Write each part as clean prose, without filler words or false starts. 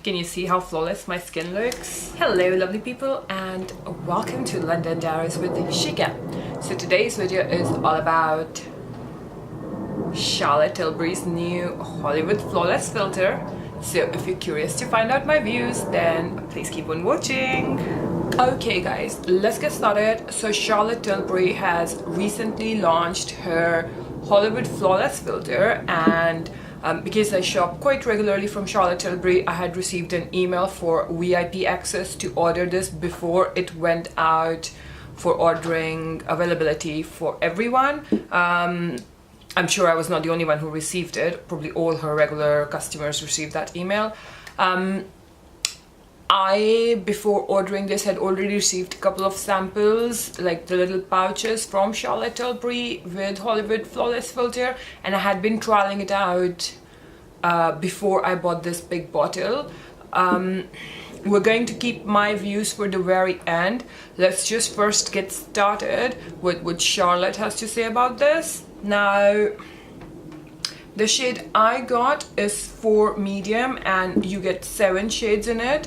Can you see how flawless my skin looks? Hello lovely people and welcome to London Diaries with Shikha. So today's video is all about Charlotte Tilbury's new Hollywood Flawless filter. So if you're curious to find out my views, then please keep on watching. Okay guys, let's get started. So Charlotte Tilbury has recently launched her Hollywood Flawless filter, and because I shop quite regularly from Charlotte Tilbury, I had received an email for VIP access to order this before it went out for ordering availability for everyone. I'm sure I was not the only one who received it. Probably all her regular customers received that email. I, before ordering this, had already received a couple of samples, like the little pouches from Charlotte Tilbury with Hollywood Flawless filter, and I had been trialing it out before I bought this big bottle. We're going to keep my views for the very end. Let's just first get started with what Charlotte has to say about this. Now, the shade I got is for medium, and you get 7 shades in it.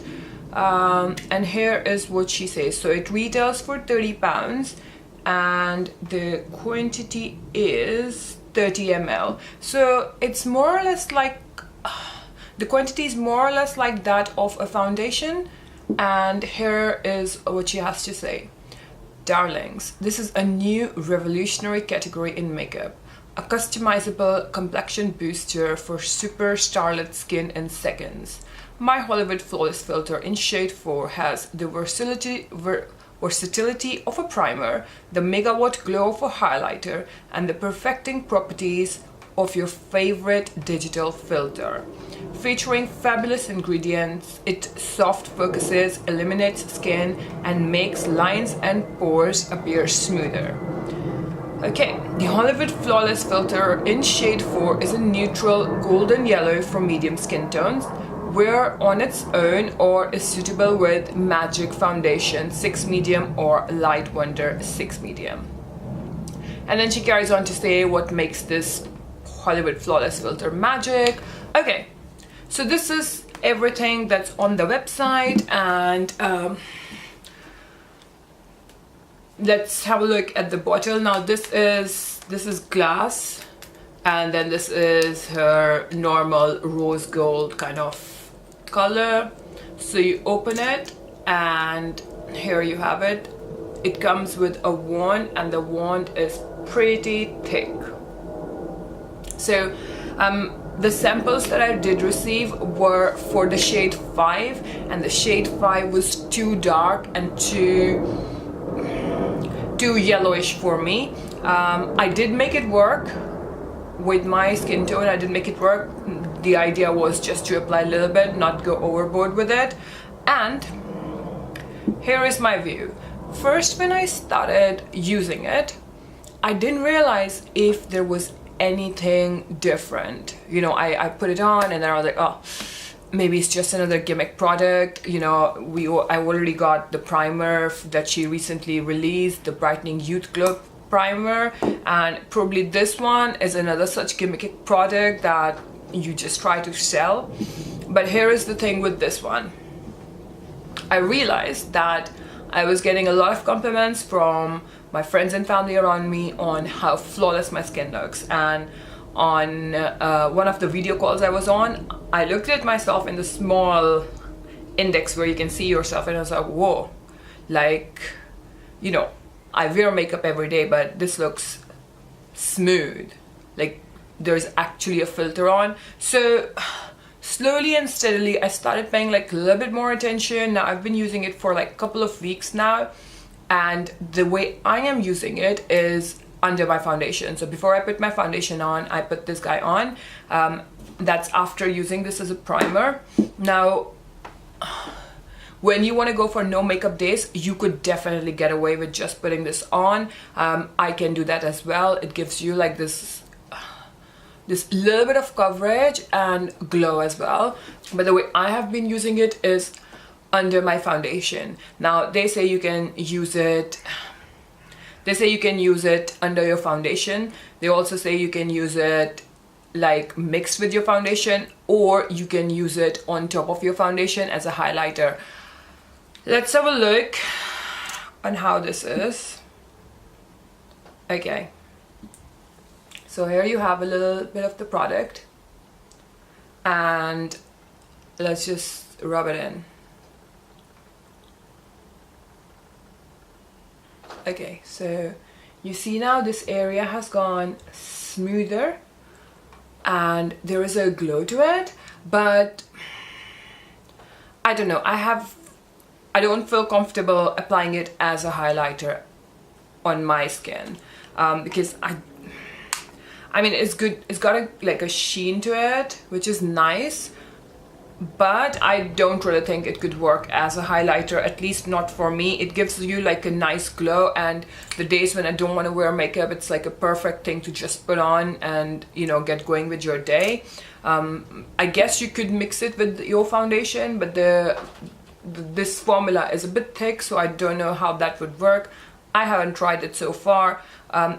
And here is what she says. So it retails for £30 and the quantity is 30 ml. So it's more or less like the quantity is more or less like that of a foundation. And here is what she has to say. Darlings, this is a new revolutionary category in makeup. A customizable complexion booster for super starlit skin in seconds. My Hollywood Flawless filter in shade 4 has the versatility of a primer, the megawatt glow of a highlighter, and the perfecting properties of your favorite digital filter. Featuring fabulous ingredients, it soft focuses, eliminates skin, and makes lines and pores appear smoother. Okay, the Hollywood Flawless filter in shade 4 is a neutral golden yellow for medium skin tones. Wear on its own or is suitable with Magic Foundation 6 medium or Light Wonder 6 medium. And then she carries on to say what makes this Hollywood Flawless filter magic. Okay, so this is everything that's on the website, and let's have a look at the bottle. Now this is glass, and then this is her normal rose gold kind of color. So you open it and here you have it. It comes with a wand, and the wand is pretty thick. So the samples that I did receive were for the shade 5, and the shade 5 was too dark and too yellowish for me. I did make it work with my skin tone. I did make it work. The idea was just to apply a little bit, not go overboard with it. And here is my view. First, when I started using it, I didn't realize if there was anything different. You know, I put it on and then I was like, oh, maybe it's just another gimmick product. You know, I already got the primer that she recently released, the Brightening Youth Glow primer, and probably this one is another such gimmick product that you just try to sell. But here is the thing with this one. I realized that I was getting a lot of compliments from my friends and family around me on how flawless my skin looks, and on one of the video calls I was on, I looked at myself in the small index where you can see yourself, and I was like, whoa, like, you know, I wear makeup every day, but this looks smooth, like there's actually a filter on. So slowly and steadily I started paying like a little bit more attention. Now I've been using it for like a couple of weeks now, and the way I am using it is under my foundation. So before I put my foundation on, I put this guy on. That's after using this as a primer. Now when you want to go for no makeup days, you could definitely get away with just putting this on. I can do that as well. It gives you like this little bit of coverage and glow as well. But the way I have been using it is under my foundation. Now they say you can use it under your foundation. They also say you can use it like mixed with your foundation, or you can use it on top of your foundation as a highlighter. Let's have a look on how this is. Okay, so here you have a little bit of the product, and let's just rub it in. Okay, so you see now this area has gone smoother and there is a glow to it, but I don't know, I don't feel comfortable applying it as a highlighter on my skin, because I mean, it's good, it's got like a sheen to it, which is nice, but I don't really think it could work as a highlighter, at least not for me. It gives you like a nice glow, and the days when I don't want to wear makeup, it's like a perfect thing to just put on and, you know, get going with your day. I guess you could mix it with your foundation, but this formula is a bit thick, so I don't know how that would work. I haven't tried it so far.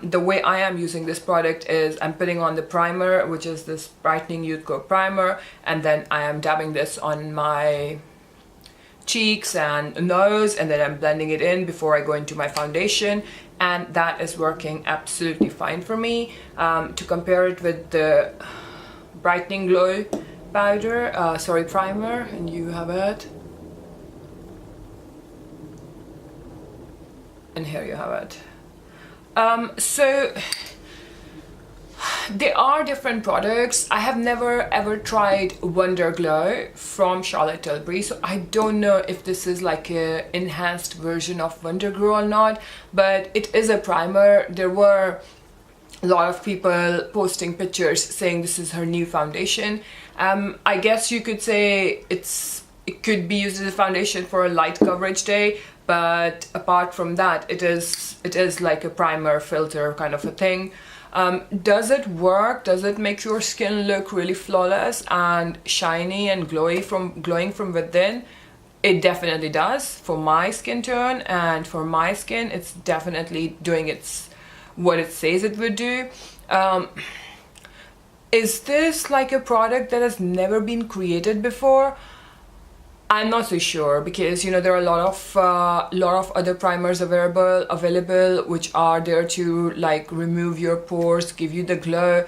The way I am using this product is I'm putting on the primer, which is this Brightening Youth Glow Primer, and then I am dabbing this on my cheeks and nose, and then I'm blending it in before I go into my foundation, and that is working absolutely fine for me. To compare it with the Brightening Glow powder, primer, and you have it. And here you have it. So there are different products. I have never ever tried Wonder Glow from Charlotte Tilbury, so I don't know if this is like a enhanced version of Wonder Glow or not, but it is a primer. There were a lot of people posting pictures saying this is her new foundation. I guess you could say it could be used as a foundation for a light coverage day, but apart from that, it is like a primer filter kind of a thing. Does it work? Does it make your skin look really flawless and shiny and glowing from within? It definitely does. For my skin tone and for my skin, it's definitely doing what it says it would do. Is this like a product that has never been created before? I'm not so sure, because you know there are a lot of other primers available which are there to like remove your pores, give you the glow.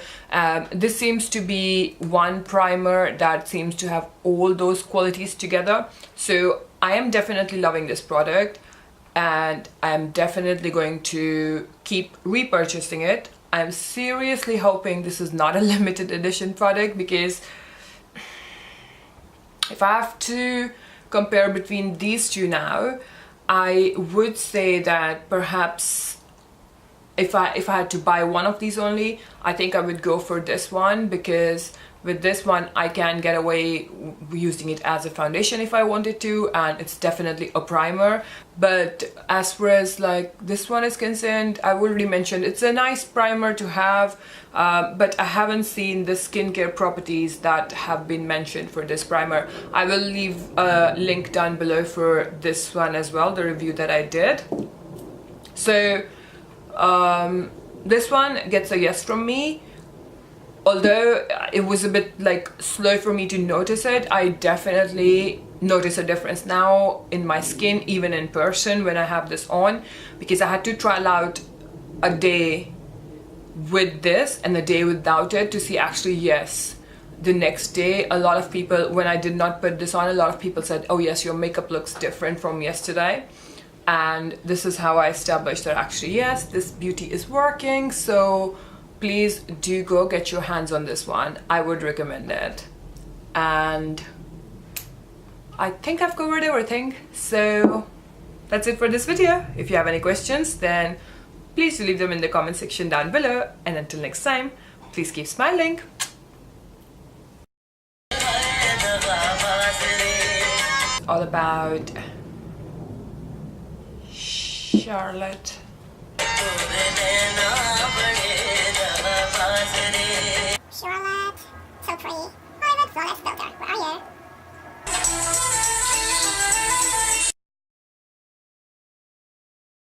This seems to be one primer that seems to have all those qualities together. So I am definitely loving this product, and I'm definitely going to keep repurchasing it. I'm seriously hoping this is not a limited edition product, because if I have to compare between these two now, I would say that perhaps if I had to buy one of these only, I think I would go for this one, because with this one I can get away using it as a foundation if I wanted to, and it's definitely a primer. But as far as like this one is concerned, I already mentioned it's a nice primer to have, but I haven't seen the skincare properties that have been mentioned for this primer. I will leave a link down below for this one as well, the review that I did. So this one gets a yes from me. Although it was a bit like slow for me to notice it, I definitely notice a difference now in my skin, even in person when I have this on, because I had to trial out a day with this and a day without it to see actually, yes, the next day a lot of people, when I did not put this on, a lot of people said, oh yes, your makeup looks different from yesterday. And this is how I established that actually, yes, this beauty is working. So please do go get your hands on this one. I would recommend it. And I think I've covered everything. So that's it for this video. If you have any questions, then please do leave them in the comment section down below. And until next time, please keep smiling. All about Charlotte. Charlotte Tilbury, Private Flawless Filter. Where are you?